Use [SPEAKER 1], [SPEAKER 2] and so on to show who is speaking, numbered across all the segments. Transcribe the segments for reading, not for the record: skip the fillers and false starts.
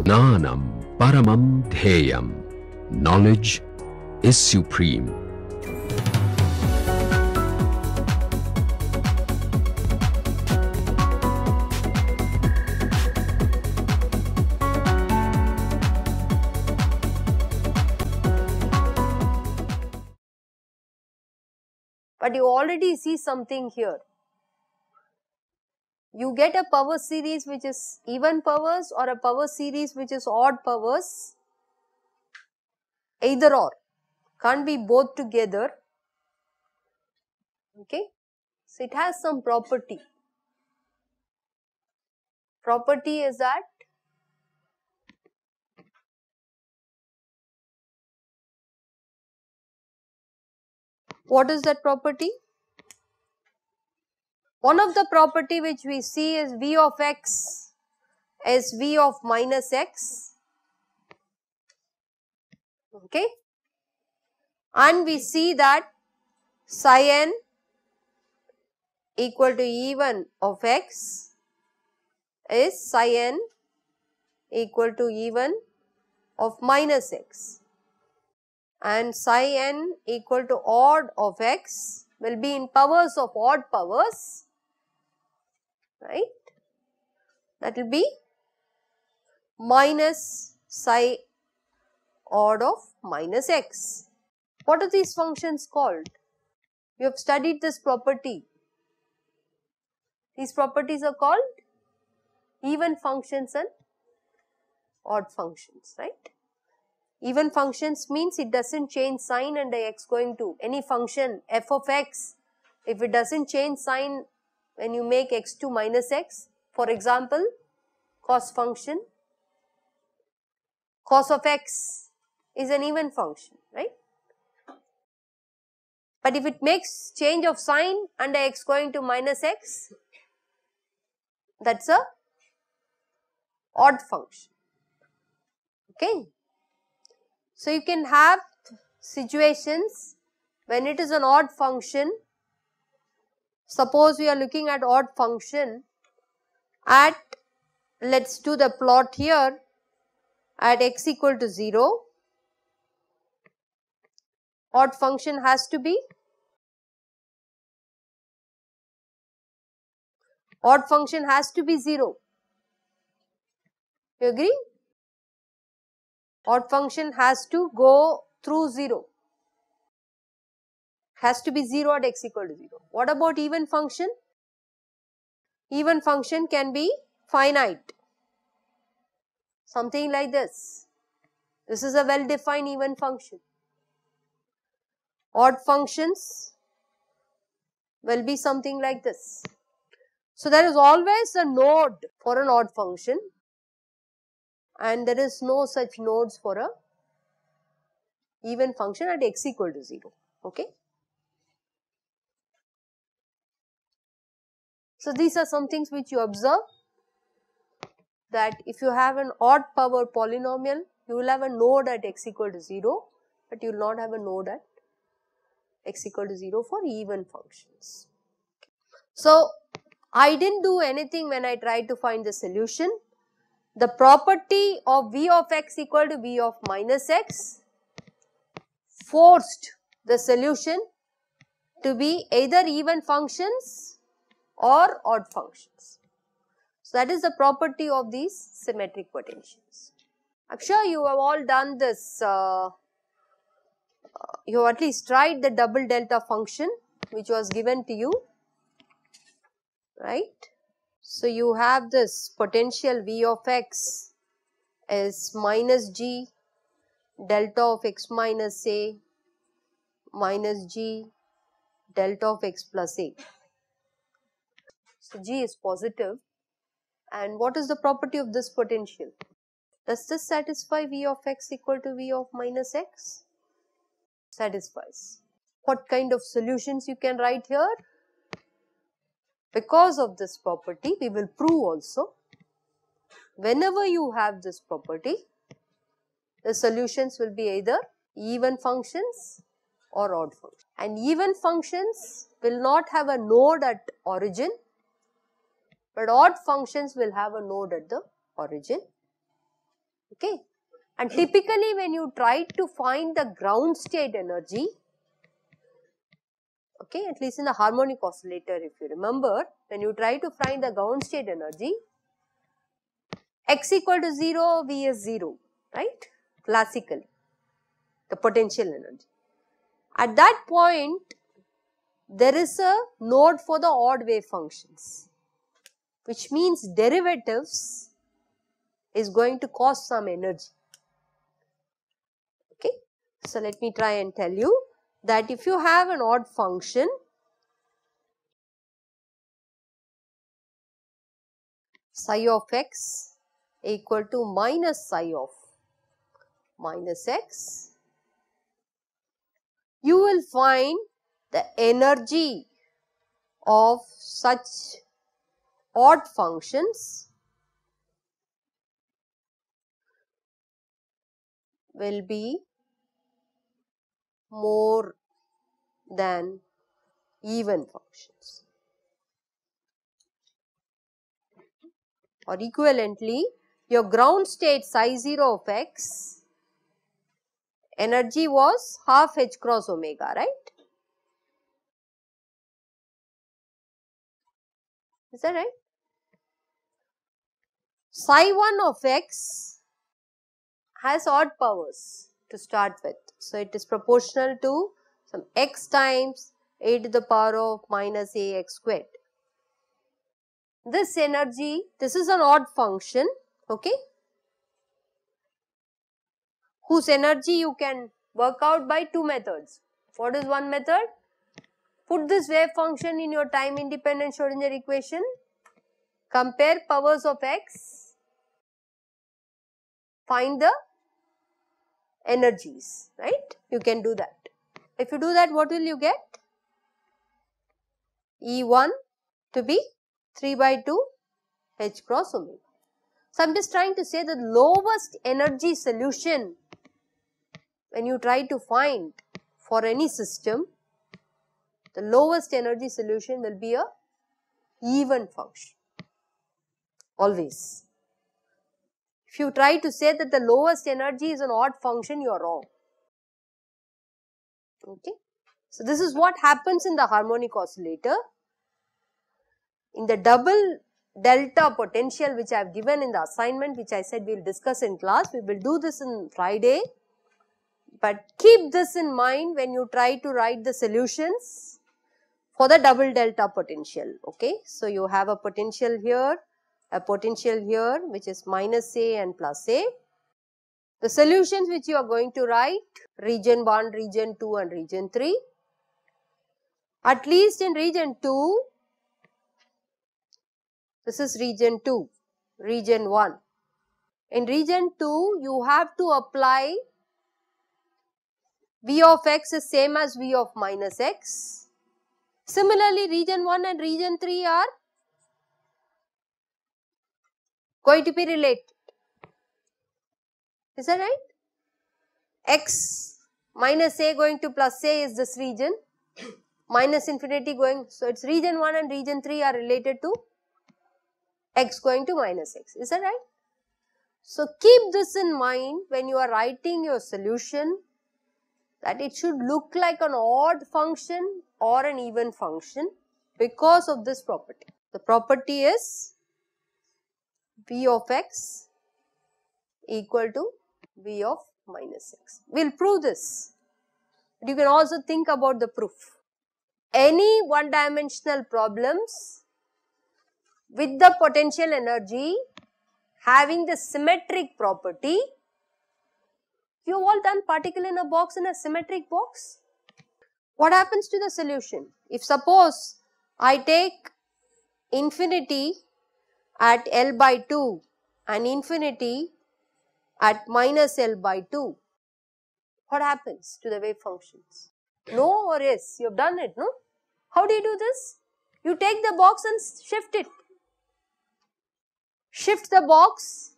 [SPEAKER 1] Jnanam paramam dhyeyam. Knowledge is supreme.
[SPEAKER 2] But you already see something here. You get a power series which is even powers or a power series which is odd powers. Either or. Can't be both together. Okay. So it has some property. Property is that what is that property? One of the property which we see is V of x is V of minus x. Okay. And we see that psi n equal to E1 of x is psi n equal to E1 of minus x. And psi n equal to odd of x will be in powers of odd powers, right? That will be minus psi odd of minus x. What are these functions called? You have studied this property. These properties are called even functions and odd functions, right? Even functions means it doesn't change sign and the x going to any function f of x. If it doesn't change sign when you make x to minus x, for example, cos function, cos of x is an even function, right? But if it makes change of sign and the x going to minus x, that's a odd function. Okay. So you can have situations when it is an odd function. Suppose we are looking at odd function at, let's do the plot here, at x equal to 0. Odd function has to be, odd function has to be 0. You agree? Odd function has to go through 0. Has to be 0 at x equal to 0. What about even function? Even function can be finite. Something like this. This is a well defined even function. Odd functions will be something like this. So there is always a node for an odd function and there is no such nodes for a even function at x equal to 0. Okay. So these are some things which you observe, that if you have an odd power polynomial, you will have a node at x equal to 0, but you will not have a node at x equal to 0 for even functions. So I didn't do anything when I tried to find the solution. The property of V of x equal to V of minus x forced the solution to be either even functions or odd functions. So that is the property of these symmetric potentials. I am sure you have all done this, you have at least tried the double delta function which was given to you, right? So you have this potential V of x is minus g delta of x minus a minus g delta of x plus a. So g is positive. And what is the property of this potential? Does this satisfy V of x equal to V of minus x? Satisfies. What kind of solutions you can write here? Because of this property, we will prove also, whenever you have this property, the solutions will be either even functions or odd functions. And even functions will not have a node at origin, but odd functions will have a node at the origin. Okay. And typically when you try to find the ground state energy, okay, at least in the harmonic oscillator, if you remember, when you try to find the ground state energy, x equal to 0, V is 0, right, classically, the potential energy. At that point, there is a node for the odd wave functions, which means derivatives is going to cost some energy. Okay. So, let me try and tell you that if you have an odd function, psi of x equal to minus psi of minus x, you will find the energy of such odd functions will be more than even functions. Or equivalently, your ground state psi 0 of x, energy was half h cross omega, right? Is that right? Psi 1 of x has odd powers to start with. So, it is proportional to some x times a to the power of minus a x squared. This energy, this is an odd function, okay, whose energy you can work out by two methods. What is one method? Put this wave function in your time independent Schrodinger equation, compare powers of x, find the energies, right? You can do that. If you do that, what will you get? E1 to be 3 by 2 h cross omega. So, I am just trying to say the lowest energy solution when you try to find for any system, the lowest energy solution will be a even function, always. If you try to say that the lowest energy is an odd function, you are wrong. Okay. So, this is what happens in the harmonic oscillator. In the double delta potential which I have given in the assignment, which I said we will discuss in class, we will do this in Friday, but keep this in mind when you try to write the solutions for the double delta potential. Okay. So, you have a potential here which is minus A and plus A. The solutions which you are going to write, region 1, region 2 and region 3. At least in region 2, this is region 2, region 1. In region 2, you have to apply V of x is same as V of minus x. Similarly, region 1 and region 3 are going to be related. Is that right? X minus a going to plus a is this region, minus infinity going, so its region 1 and region 3 are related to x going to minus x. Is that right? So, keep this in mind when you are writing your solution, that it should look like an odd function or an even function because of this property. The property is V of x equal to V of minus x. We will prove this, but you can also think about the proof. Any one dimensional problems with the potential energy having the symmetric property, you have all done particle in a box in a symmetric box. What happens to the solution? If suppose I take infinity at L by 2 and infinity at minus L by 2, what happens to the wave functions? No or yes? You have done it, no? How do you do this? You take the box and shift it. Shift the box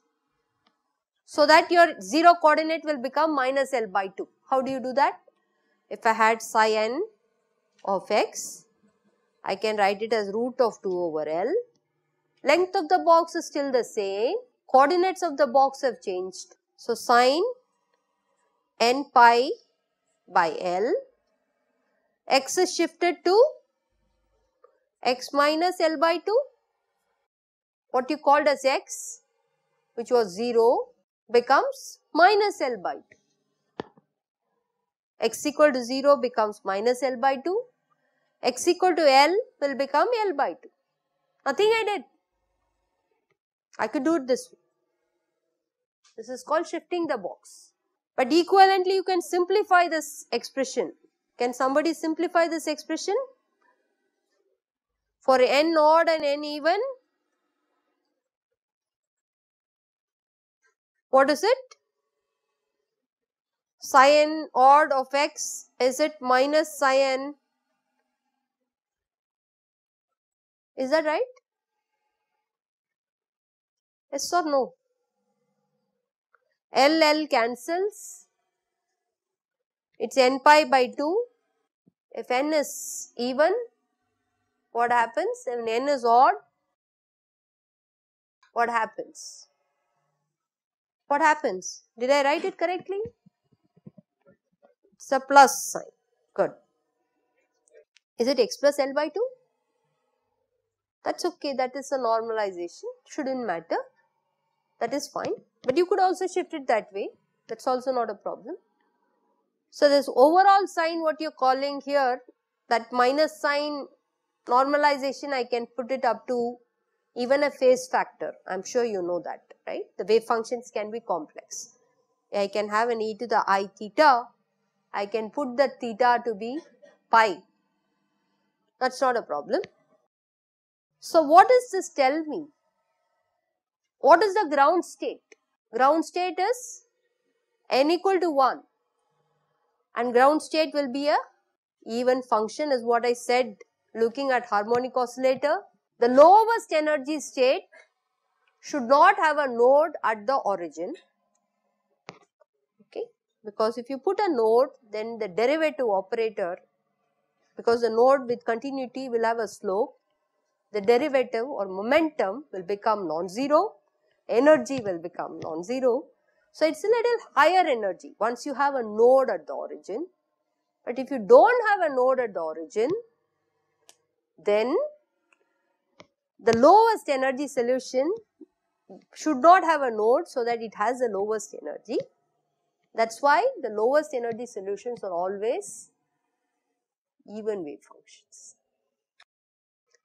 [SPEAKER 2] so that your 0 coordinate will become minus L by 2. How do you do that? If I had psi n of x, I can write it as root of 2 over L. Length of the box is still the same. Coordinates of the box have changed. So, sine n pi by L, x is shifted to x minus L by 2. What you called as x, which was 0, becomes minus L by 2. X equal to 0 becomes minus L by 2. X equal to L will become L by 2. Nothing I did. I could do it this way. This is called shifting the box. But equivalently, you can simplify this expression. Can somebody simplify this expression? For n odd and n even, what is it? Psi n odd of x, is it minus psi n? Is that right? Yes or no? L cancels. It's n pi by 2. If n is even, what happens? If n is odd, what happens? What happens? Did I write it correctly? It's a plus sign. Good. Is it x plus L by 2? That's okay. That is a normalization. Shouldn't matter. That is fine. But you could also shift it that way. That's also not a problem. So, this overall sign, what you are calling here, that minus sign normalization, I can put it up to even a phase factor. I am sure you know that, right? The wave functions can be complex. I can have an e to the I theta. I can put the theta to be pi. That's not a problem. So, what does this tell me? What is the ground state? Ground state is n equal to 1, and ground state will be a even function, is what I said looking at harmonic oscillator. The lowest energy state should not have a node at the origin, okay, because if you put a node, then the derivative operator, because the node with continuity will have a slope, the derivative or momentum will become non-zero, energy will become non-zero. So, it is a little higher energy once you have a node at the origin. But if you do not have a node at the origin, then the lowest energy solution should not have a node so that it has the lowest energy. That is why the lowest energy solutions are always even wave functions.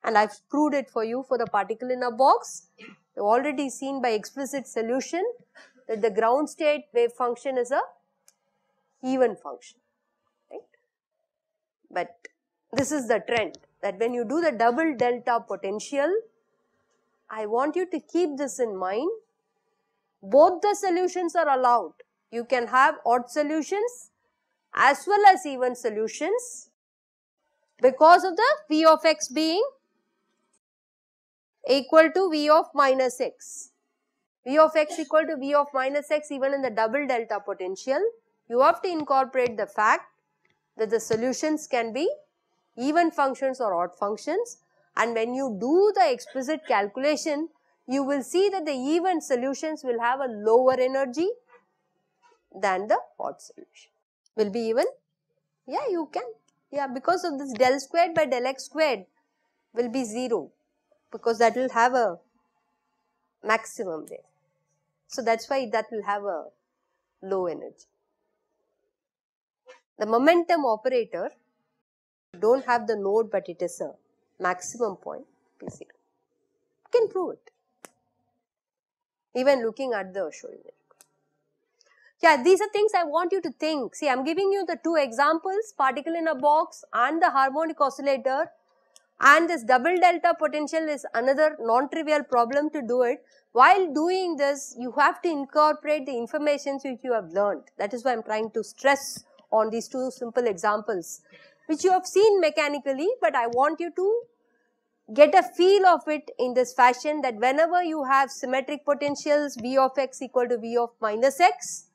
[SPEAKER 2] And I have proved it for you for the particle in a box. You have already seen by explicit solution that the ground state wave function is a even function, right? But this is the trend, that when you do the double delta potential, I want you to keep this in mind. Both the solutions are allowed. You can have odd solutions as well as even solutions because of the V of x being equal to V of minus x. V of x equal to V of minus x even in the double delta potential. You have to incorporate the fact that the solutions can be even functions or odd functions, and when you do the explicit calculation, you will see that the even solutions will have a lower energy than the odd solution. Will be even? Yeah, you can. Yeah, because of this del squared by del x squared will be 0, because that will have a maximum there. So, that is why that will have a low energy. The momentum operator, do not have the node, but it is a maximum point, be 0. You can prove it, even looking at the Schrodinger. Yeah, these are things I want you to think. See, I am giving you the two examples, particle in a box and the harmonic oscillator, and this double delta potential is another non-trivial problem to do it. While doing this, you have to incorporate the information which you have learned. That is why I am trying to stress on these two simple examples, which you have seen mechanically, but I want you to get a feel of it in this fashion, that whenever you have symmetric potentials V of x equal to V of minus x,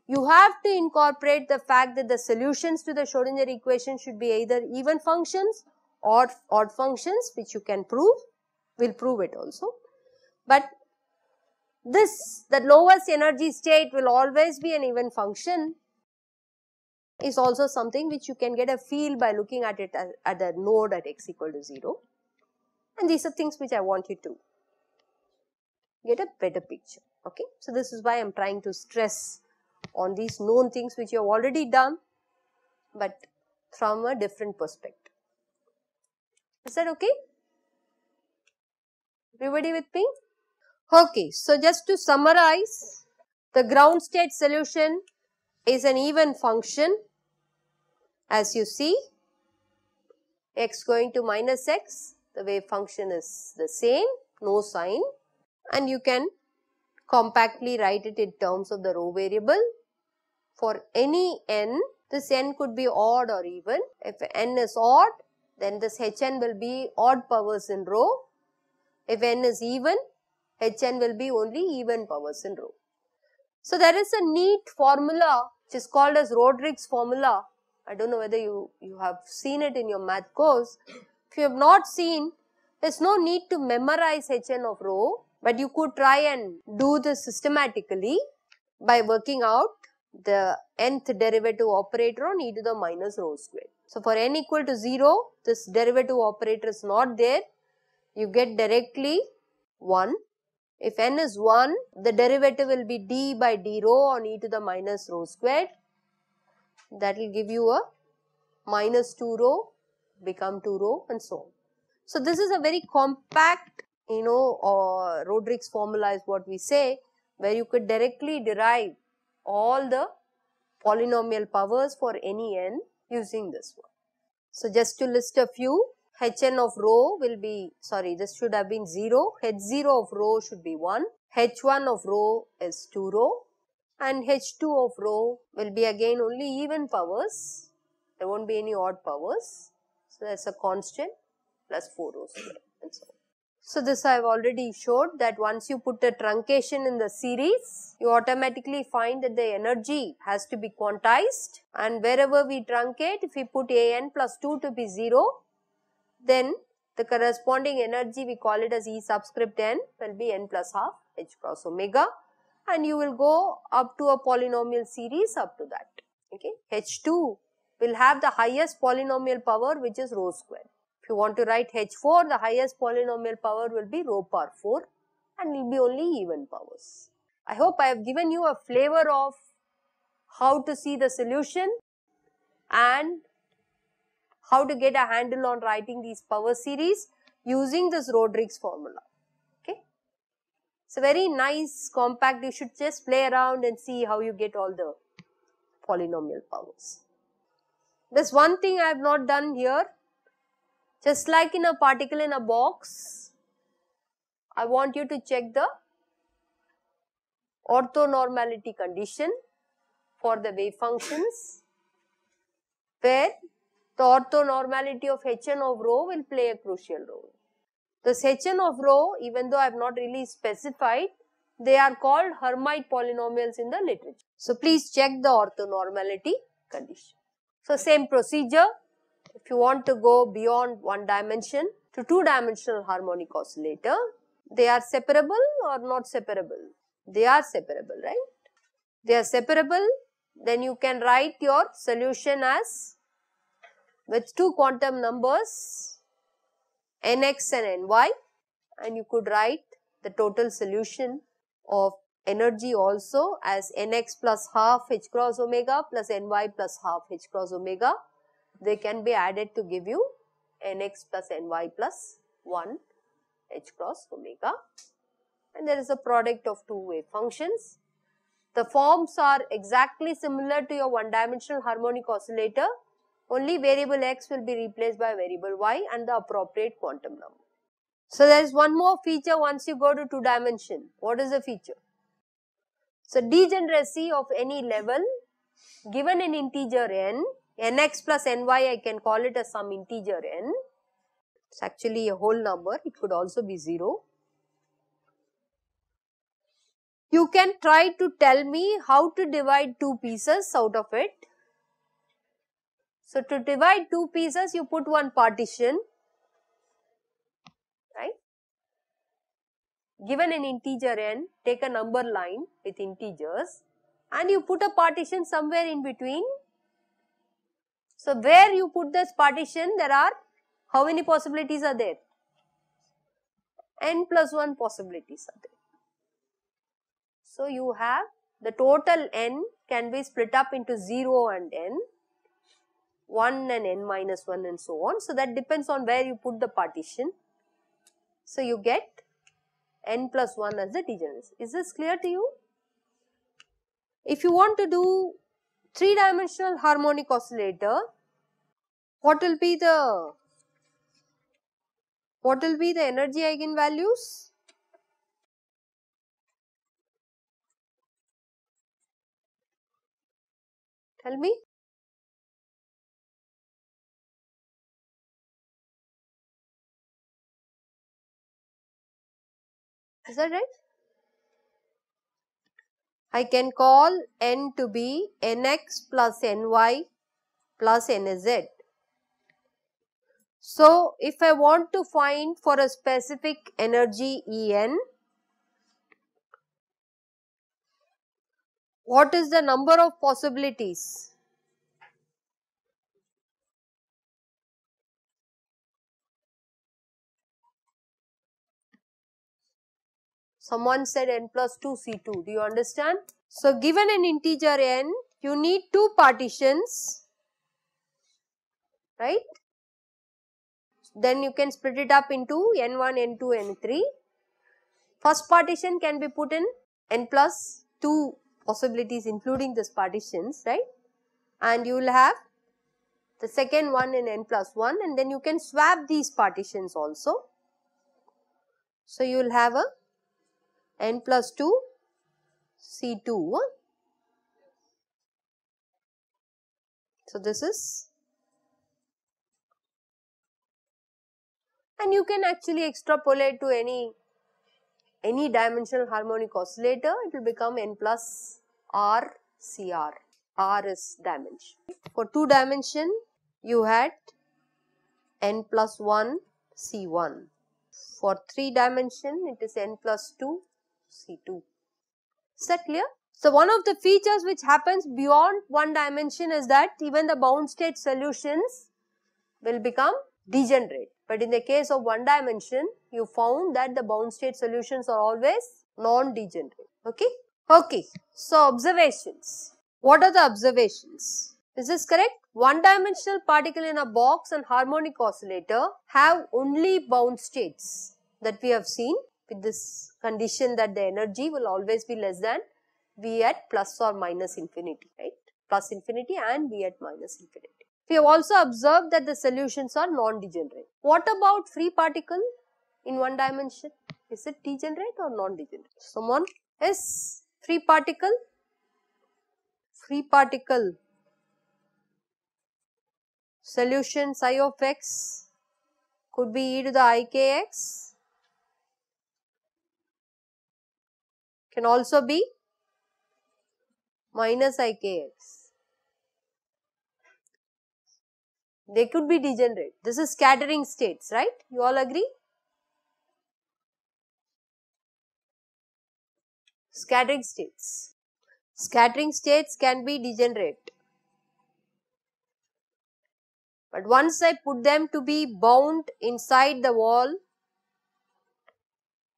[SPEAKER 2] you have to incorporate the fact that the solutions to the Schrodinger equation should be either even functions or odd functions, which you can prove. will prove it also. But this, the lowest energy state will always be an even function, is also something which you can get a feel by looking at it at the node at x equal to 0. And these are things which I want you to get a better picture. Okay. So, this is why I am trying to stress on these known things which you have already done, but from a different perspective. Is that okay? Everybody with me? Okay. So, just to summarize, the ground state solution is an even function, as you see, x going to minus x, the wave function is the same, no sign, and you can compactly write it in terms of the rho variable. For any n, this n could be odd or even. If n is odd, then this hn will be odd powers in rho. If n is even, hn will be only even powers in rho. So, there is a neat formula which is called as Rodrigues formula. I don't know whether you have seen it in your math course. If you have not seen, there is no need to memorize hn of rho, but you could try and do this systematically by working out the nth derivative operator on e to the minus rho squared. So, for n equal to 0, this derivative operator is not there. You get directly 1. If n is 1, the derivative will be d by d rho on e to the minus rho squared. That will give you a minus 2 rho, become 2 rho and so on. So, this is a very compact, Rodrigues formula is what we say, where you could directly derive all the polynomial powers for any n using this one. So, just to list a few, hn of rho will be, this should have been 0, h0 of rho should be 1, h1 of rho is 2 rho, and h2 of rho will be again only even powers, there won't be any odd powers. So, that is a constant plus 4 rho square and so on. So, this I have already showed that once you put a truncation in the series, you automatically find that the energy has to be quantized, and wherever we truncate, if we put an plus 2 to be 0, then the corresponding energy, we call it as E subscript n, will be n plus half h cross omega, and you will go up to a polynomial series up to that. Okay. H2 will have the highest polynomial power, which is rho square. If you want to write H4, the highest polynomial power will be rho power 4 and will be only even powers. I hope I have given you a flavor of how to see the solution and how to get a handle on writing these power series using this Rodrigues formula. Okay. It's a very nice compact, you should just play around and see how you get all the polynomial powers. There's one thing I have not done here. Just like in a particle in a box, I want you to check the orthonormality condition for the wave functions, where the orthonormality of Hn of rho will play a crucial role. This Hn of rho, even though I have not really specified, they are called Hermite polynomials in the literature. So, please check the orthonormality condition. So, same procedure. If you want to go beyond one dimension to two-dimensional harmonic oscillator, they are separable or not separable? They are separable, right? They are separable, then you can write your solution as with two quantum numbers nx and ny, and you could write the total solution of energy also as nx plus half h cross omega plus ny plus half h cross omega. They can be added to give you nx plus ny plus 1 h cross omega, and there is a product of two wave functions. The forms are exactly similar to your one-dimensional harmonic oscillator, only variable x will be replaced by variable y and the appropriate quantum number. So, there is one more feature once you go to two dimension. What is the feature? So, degeneracy of any level given an integer n, nx plus ny, I can call it as some integer n. It's actually a whole number, it could also be 0. You can try to tell me how to divide two pieces out of it. So, to divide two pieces, you put one partition, right? given an integer n, take a number line with integers and you put a partition somewhere in between. So where you put this partition, there are, how many possibilities are there? N plus 1 possibilities are there. So you have the total n can be split up into 0 and n, 1 and n minus 1 and so on. So that depends on where you put the partition. So you get n plus 1 as the degeneracy. Is this clear to you? If you want to do 3-dimensional harmonic oscillator, what will be the energy eigenvalues? Tell me. Is that right? I can call n to be nx plus ny plus nz. So if I want to find for a specific energy En, what is the number of possibilities? Someone said n plus 2 C2. Do you understand? So given an integer n, you need 2 partitions, right? Then you can split it up into n1, n2, n3. First partition can be put in n plus 2 possibilities including this partitions, right? And you will have the second one in n plus 1 and then you can swap these partitions also. So you will have a n plus 2 C2. So this is, and you can actually extrapolate to any dimensional harmonic oscillator. It will become n plus r CR. R is dimension. For 2 dimension, you had n plus 1 C1. For 3 dimension, it is n plus 2 C2. Is that clear? So one of the features which happens beyond 1 dimension is that even the bound state solutions will become degenerate. But in the case of 1 dimension, you found that the bound state solutions are always non-degenerate. Okay? Okay. So observations. What are the observations? Is this correct? 1-dimensional particle in a box and harmonic oscillator have only bound states that we have seen with this condition that the energy will always be less than V at plus or minus infinity, right? Plus infinity and V at minus infinity. We have also observed that the solutions are non-degenerate. What about free particle in 1 dimension? Is it degenerate or non-degenerate? Someone? Yes, free particle. Free particle solution psi of x could be e to the ikx, can also be minus ikx. They could be degenerate. This is scattering states, right? You all agree? Scattering states. Scattering states can be degenerate. But once I put them to be bound inside the wall,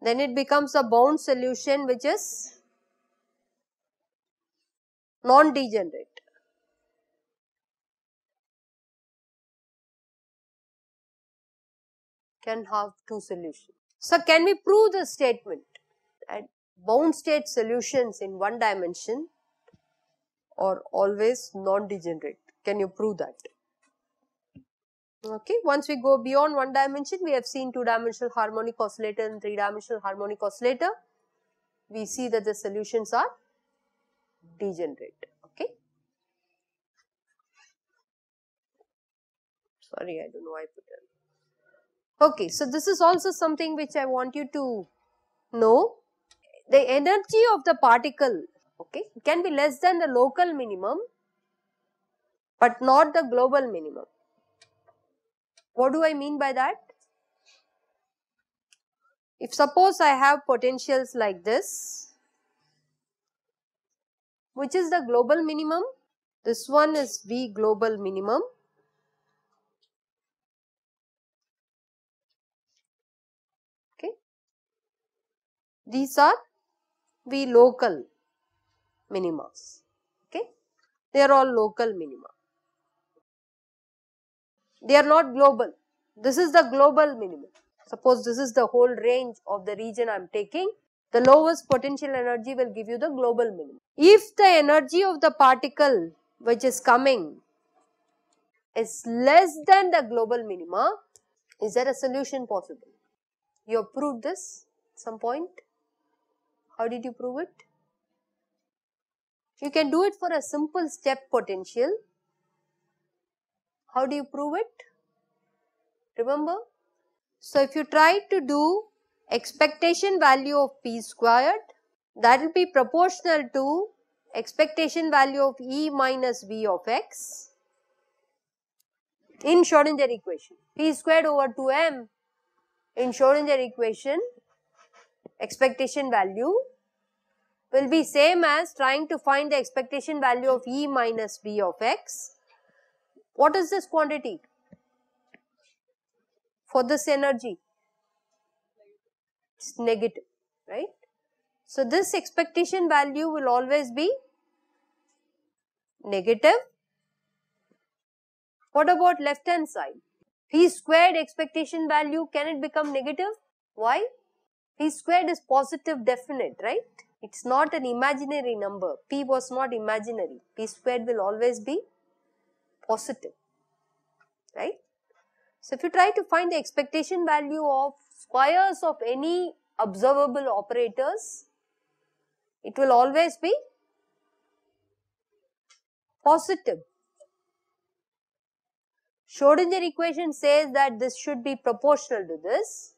[SPEAKER 2] then it becomes a bound solution which is non-degenerate. Can have 2 solutions. So can we prove the statement that bound state solutions in 1 dimension are always non-degenerate? Can you prove that? Okay, once we go beyond 1 dimension, we have seen 2-dimensional harmonic oscillator and 3-dimensional harmonic oscillator. We see that the solutions are degenerate. Okay. Sorry, I don't know why I put it. Okay, so this is also something which I want you to know. The energy of the particle, okay, can be less than the local minimum, but not the global minimum. What do I mean by that? If suppose I have potentials like this, which is the global minimum? This one is V global minimum. Okay. These are V local minimas. Okay. They are all local minima. They are not global. This is the global minimum. Suppose this is the whole range of the region I am taking. The lowest potential energy will give you the global minimum. If the energy of the particle which is coming is less than the global minima, is there a solution possible? You have proved this at some point. How did you prove it? You can do it for a simple step potential. How do you prove it? Remember? So, if you try to do expectation value of P squared, that will be proportional to expectation value of E minus V of x in Schrodinger equation. P squared over 2m in Schrodinger equation, expectation value will be same as trying to find the expectation value of E minus V of x. What is this quantity for this energy? It's negative, right? So, this expectation value will always be negative. What about left hand side? P squared expectation value, can it become negative? Why? P squared is positive definite, right? It's not an imaginary number. P was not imaginary. P squared will always be positive, right? So, if you try to find the expectation value of squares of any observable operators, it will always be positive. Schrodinger equation says that this should be proportional to this.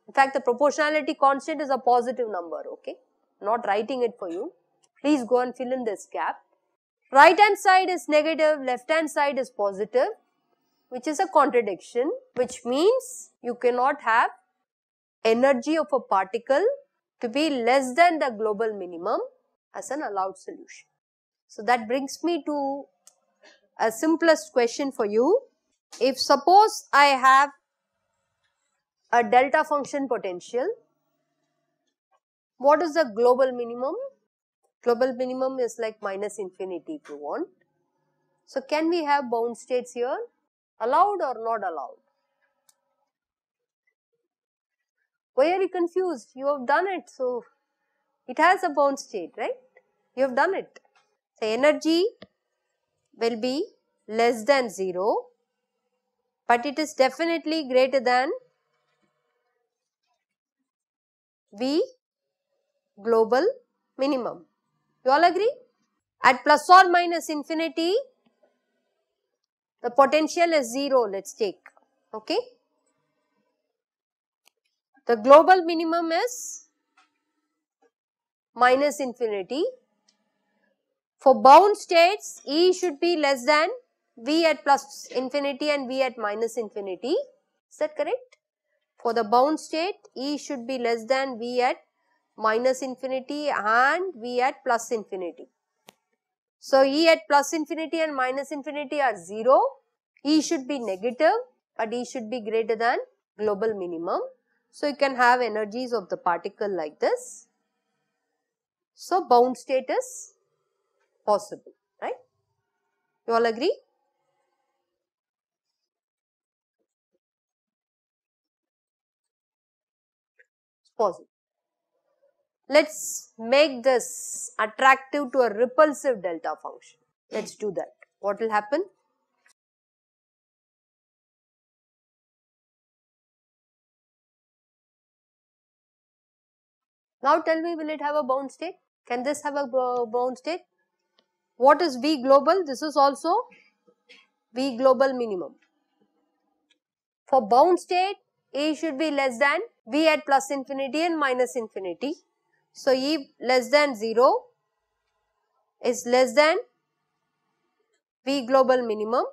[SPEAKER 2] In fact, the proportionality constant is a positive number, okay? Not writing it for you. Please go and fill in this gap. Right hand side is negative, left hand side is positive, which is a contradiction, which means you cannot have energy of a particle to be less than the global minimum as an allowed solution. So, that brings me to a simplest question for you. If suppose I have a delta function potential, what is the global minimum? Global minimum is like minus infinity if you want. So, can we have bound states here? Allowed or not allowed? Why are you confused? You have done it. So, it has a bound state, right? You have done it. So, energy will be less than 0, but it is definitely greater than V global minimum. You all agree? At plus or minus infinity, the potential is 0, let us take, okay. The global minimum is minus infinity. For bound states, E should be less than V at plus infinity and V at minus infinity. Is that correct? For the bound state, E should be less than V at minus infinity and V at plus infinity. So, E at plus infinity and minus infinity are 0. E should be negative, but E should be greater than global minimum. So, you can have energies of the particle like this. So, bound state is possible, right? You all agree? It's possible. Let us make this attractive to a repulsive delta function. Let us do that. What will happen? Now tell me, will it have a bound state? Can this have a bound state? What is V global? This is also V global minimum. For bound state, E should be less than V at plus infinity and minus infinity. So, E less than 0 is less than V global minimum.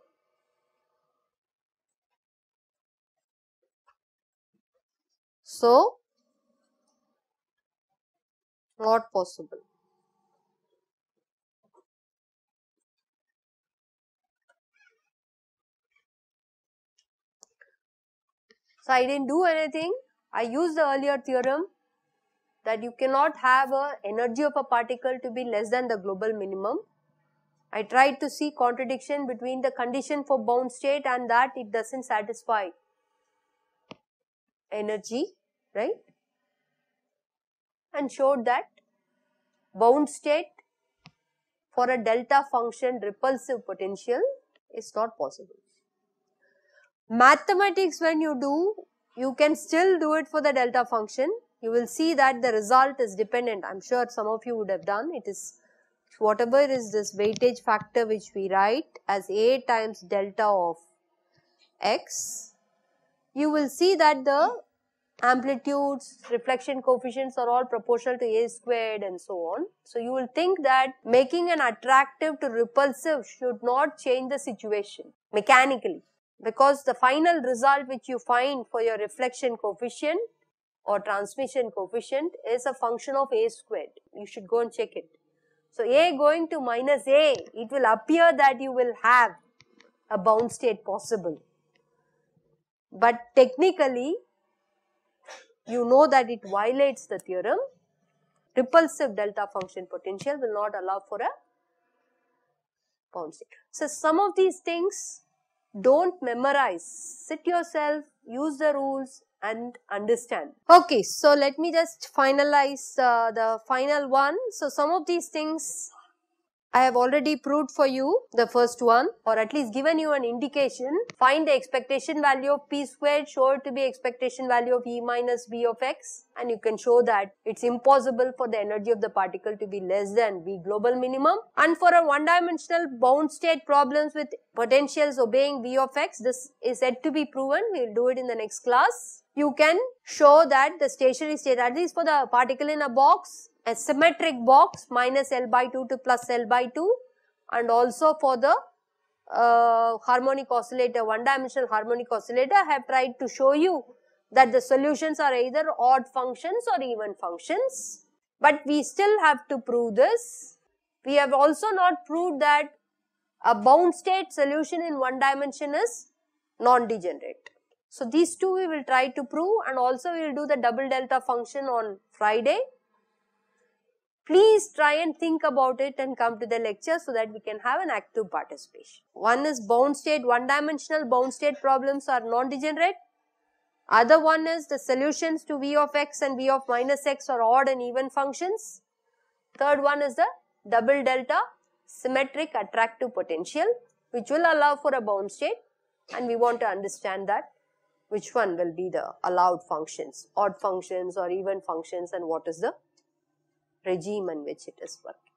[SPEAKER 2] So, Not possible. So I didn't do anything. I used the earlier theorem that you cannot have a energy of a particle to be less than the global minimum. I tried to see contradiction between the condition for bound state and that it doesn't satisfy energy, right? And showed that bound state for a delta function repulsive potential is not possible. Mathematics, when you do, you can still do it for the delta function. You will see that the result is dependent. I am sure some of you would have done. It is whatever is this weightage factor which we write as A times delta of x. You will see that the amplitudes, reflection coefficients are all proportional to A squared and so on. So you will think that making an attractive to repulsive should not change the situation mechanically, because the final result which you find for your reflection coefficient or transmission coefficient is a function of A squared. You should go and check it. So A going to minus A, it will appear that you will have a bound state possible. But technically, you know that it violates the theorem. Repulsive delta function potential will not allow for a bound state. So some of these things don't memorize. Sit yourself, use the rules and understand. Okay, so let me just finalize the final one. So some of these things I have already proved for you, the first one, or at least given you an indication. Find the expectation value of p squared, show it to be expectation value of E minus V of x, and you can show that it's impossible for the energy of the particle to be less than V global minimum. And for a one-dimensional bound state problems with potentials obeying V of x, this is yet to be proven. We will do it in the next class. You can show that the stationary state, at least for the particle in a box, a symmetric box, minus L by 2 to plus L by 2, and also for the harmonic oscillator, one-dimensional harmonic oscillator, I have tried to show you that the solutions are either odd functions or even functions. But we still have to prove this. We have also not proved that a bound state solution in one dimension is non-degenerate. So these two we will try to prove, and also we will do the double delta function on Friday. Please try and think about it and come to the lecture so that we can have an active participation. One is bound state, one-dimensional bound state problems are non-degenerate. Other one is the solutions to V of x and V of minus x are odd and even functions. Third one is the double delta symmetric attractive potential, which will allow for a bound state, and we want to understand that which one will be the allowed functions, odd functions or even functions, and what is the regime in which it is working.